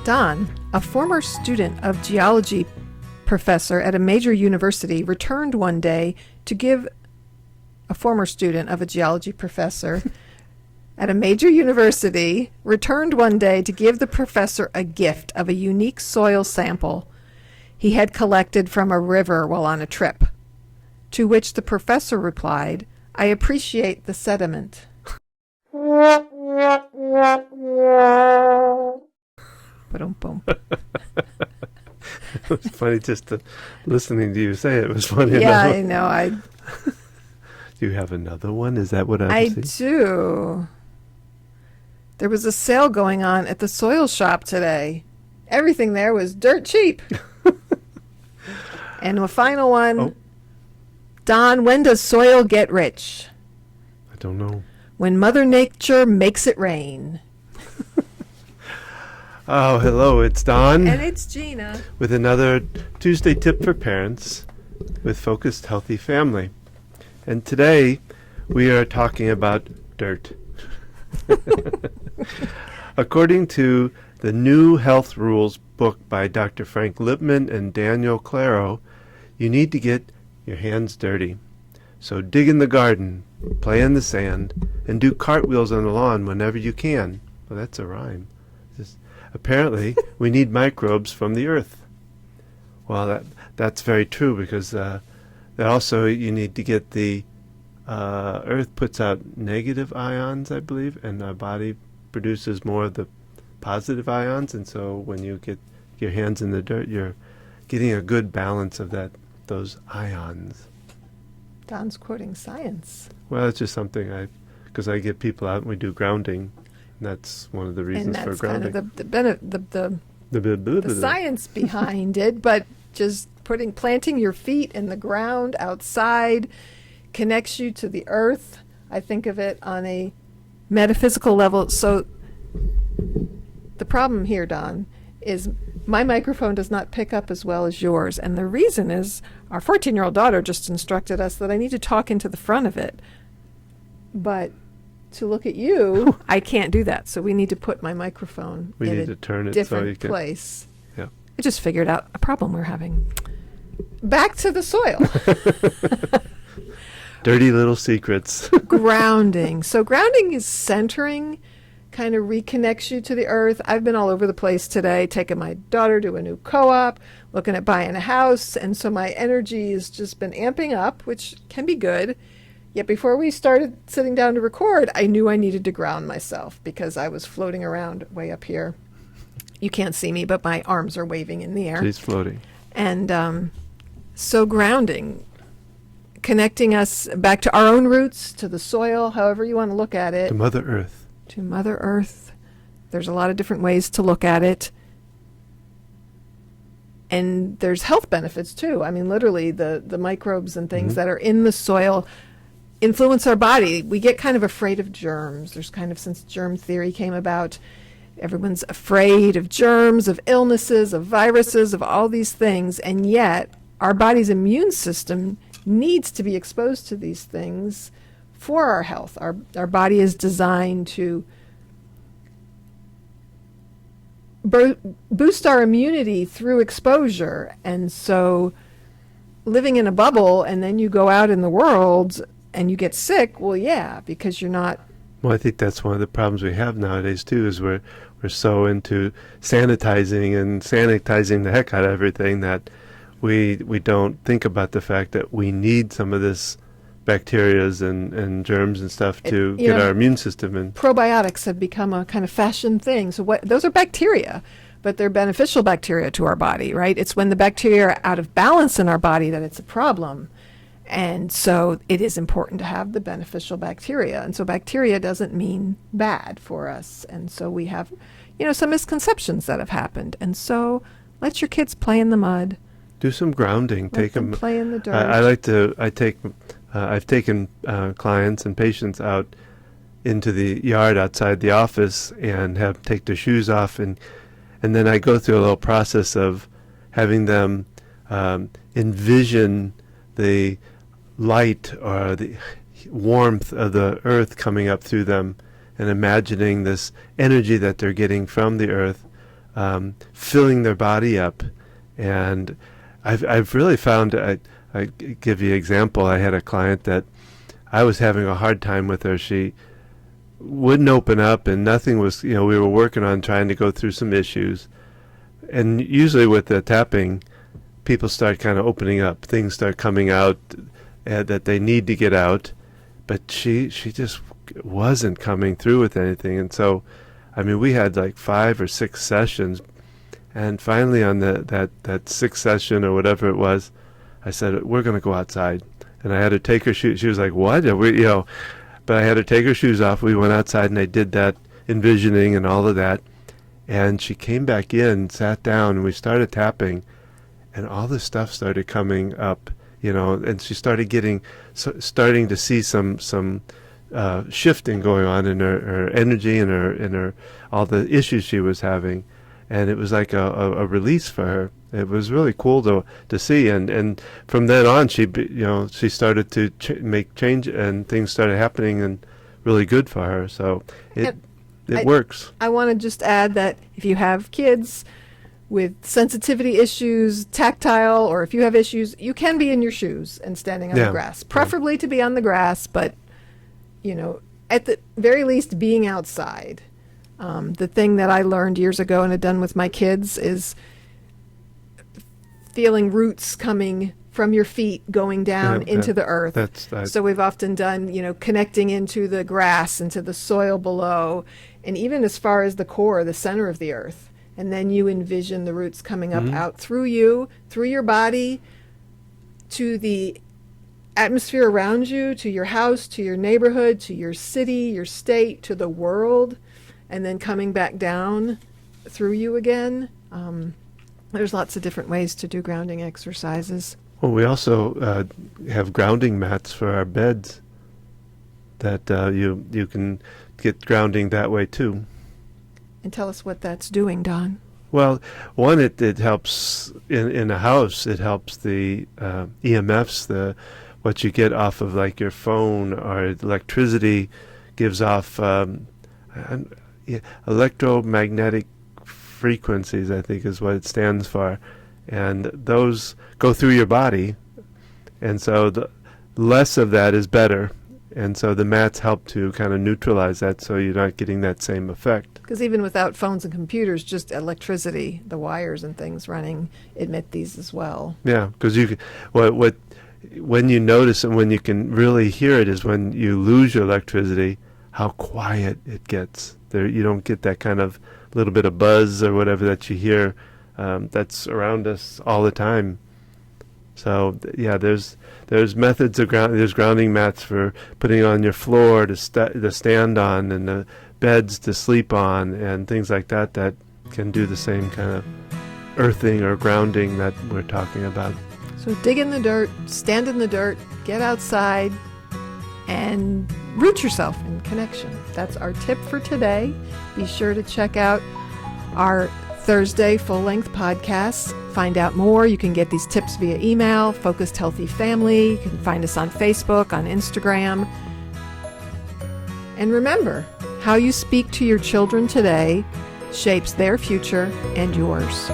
Don, a former student of geology professor at a major university, returned one day to give a former student of a geology professor at a major university returned one day to give the professor a gift of a unique soil sample he had collected from a river while on a trip. To which the professor replied, "I appreciate the sediment." Ba-dum-bum. It was funny just listening to you say it was funny. Yeah, enough. I know. Do you have another one? Is that what I do. There was a sale going on at the soil shop today. Everything there was dirt cheap. And the final one. Oh. Don, when does soil get rich? I don't know. When Mother Nature makes it rain. Oh, hello, it's Don. And it's Gina. With another Tuesday tip for parents with Focused Healthy Family. And today we are talking about dirt. According to the New Health Rules book by Dr. Frank Lipman and Daniel Claro, you need to get your hands dirty. So dig in the garden, play in the sand, and do cartwheels on the lawn whenever you can. Well, that's a rhyme. Apparently, we need microbes from the earth. Well, that's very true, because that also you need to get the earth puts out negative ions, I believe, and our body produces more of the positive ions. And so when you get your hands in the dirt, you're getting a good balance of those ions. Don's quoting science. Well, it's just something because I get people out and we do grounding. That's one of the reasons for grounding. And that's kind of the science behind it, but just planting your feet in the ground outside connects you to the earth. I think of it on a metaphysical level. So the problem here, Don, is my microphone does not pick up as well as yours. And the reason is our 14-year-old daughter just instructed us that I need to talk into the front of it. But to look at you, I can't do that. So we need to put my microphone in a different place. Yeah. I just figured out a problem we're having. Back to the soil. Dirty little secrets. Grounding. So grounding is centering, kind of reconnects you to the earth. I've been all over the place today, taking my daughter to a new co-op, looking at buying a house. And so my energy has just been amping up, which can be good. Yet before we started sitting down to record, I knew I needed to ground myself because I was floating around way up here. You can't see me, but my arms are waving in the air. She's floating. And so grounding, connecting us back to our own roots, to the soil, however you want to look at it. To Mother Earth. To Mother Earth. There's a lot of different ways to look at it. And there's health benefits too. I mean, literally the microbes and things that are in the soil influence our body. We get kind of afraid of germs. There's kind of, since germ theory came about, everyone's afraid of germs, of illnesses, of viruses, of all these things. And yet our body's immune system needs to be exposed to these things for our health. Our body is designed to boost our immunity through exposure. And so living in a bubble and then you go out in the world and you get sick, well, yeah, because you're not. Well, I think that's one of the problems we have nowadays too, is we're so into sanitizing the heck out of everything that we don't think about the fact that we need some of this bacterias and germs and stuff to get our immune system in. Probiotics have become a kind of fashion thing. So those are bacteria, but they're beneficial bacteria to our body, right? It's when the bacteria are out of balance in our body that it's a problem. And so it is important to have the beneficial bacteria. And so bacteria doesn't mean bad for us. And so we have, some misconceptions that have happened. And so let your kids play in the mud. Do some grounding. Take them play in the dirt. I've taken clients and patients out into the yard outside the office and have take their shoes off. And then I go through a little process of having them envision the light or the warmth of the earth coming up through them, and imagining this energy that they're getting from the earth filling their body up. And I've really found, I give you an example. I had a client that I was having a hard time with her. She wouldn't open up, and nothing was, we were working on trying to go through some issues. And usually with the tapping, people start kind of opening up. Things start coming out that they need to get out. But she just wasn't coming through with anything. And so, we had like 5 or 6 sessions. And finally on that sixth session or whatever it was, I said, we're going to go outside. And I had her take her shoes. She was like, what? But I had her take her shoes off. We went outside and I did that envisioning and all of that. And she came back in, sat down, and we started tapping. And all this stuff started coming up, and she started starting to see some shifting going on in her energy and her all the issues she was having. And it was like a release for her. It was really cool to see, and from then on, she started to make change, and things started happening, and really good for her. So it works. I want to just add that if you have kids with sensitivity issues, tactile, or if you have issues, you can be in your shoes and standing on the grass. Preferably to be on the grass, but at the very least, being outside. The thing that I learned years ago and had done with my kids is feeling roots coming from your feet going down into the earth. So we've often done, connecting into the grass, into the soil below, and even as far as the core, the center of the earth. And then you envision the roots coming up out through you, through your body, to the atmosphere around you, to your house, to your neighborhood, to your city, your state, to the world, and then coming back down through you again. There's lots of different ways to do grounding exercises. Well, we also have grounding mats for our beds that you can get grounding that way too. And tell us what that's doing, Don. Well, one, it helps in a house. It helps the EMFs, what you get off of like your phone, or electricity gives off electromagnetic frequencies, I think is what it stands for. And those go through your body. And so the less of that is better. And so the mats help to kind of neutralize that, so you're not getting that same effect. Because even without phones and computers, just electricity, the wires and things running emit these as well. Yeah, because when you notice and when you can really hear it is when you lose your electricity, how quiet it gets. There, you don't get that kind of little bit of buzz or whatever that you hear that's around us all the time. So there's methods of there's grounding mats for putting on your floor to stand on, and the beds to sleep on, and things like that can do the same kind of earthing or grounding that we're talking about. So dig in the dirt, stand in the dirt, get outside, and root yourself in connection. That's our tip for today. Be sure to check out our Thursday full-length podcasts. Find out more. You can get these tips via email, Focused Healthy Family. You can find us on Facebook, on Instagram. And remember, how you speak to your children today shapes their future and yours.